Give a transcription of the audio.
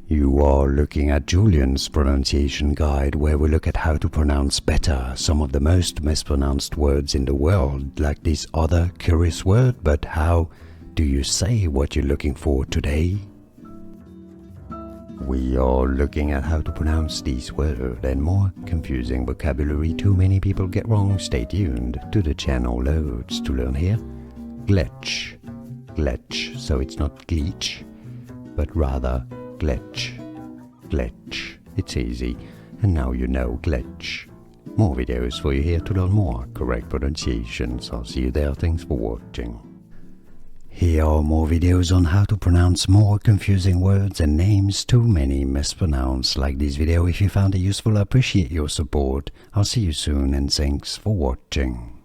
You are looking at Julian's pronunciation guide, where we look at how to pronounce better some of the most mispronounced words in the world, like this other curious word. But how do you say what you're looking for today? We are looking at how to pronounce these words and more confusing vocabulary too many people get wrong. Stay tuned to the channel. Loads to learn here. Glitch. Glitch. So it's not glitch, but rather glitch. Glitch. It's easy. And now you know glitch. More videos for you here to learn more correct pronunciations. I'll see you there. Thanks for watching. Here are more videos on how to pronounce more confusing words and names too many mispronounced. Like this video if you found it useful. I appreciate your support. I'll see you soon and thanks for watching.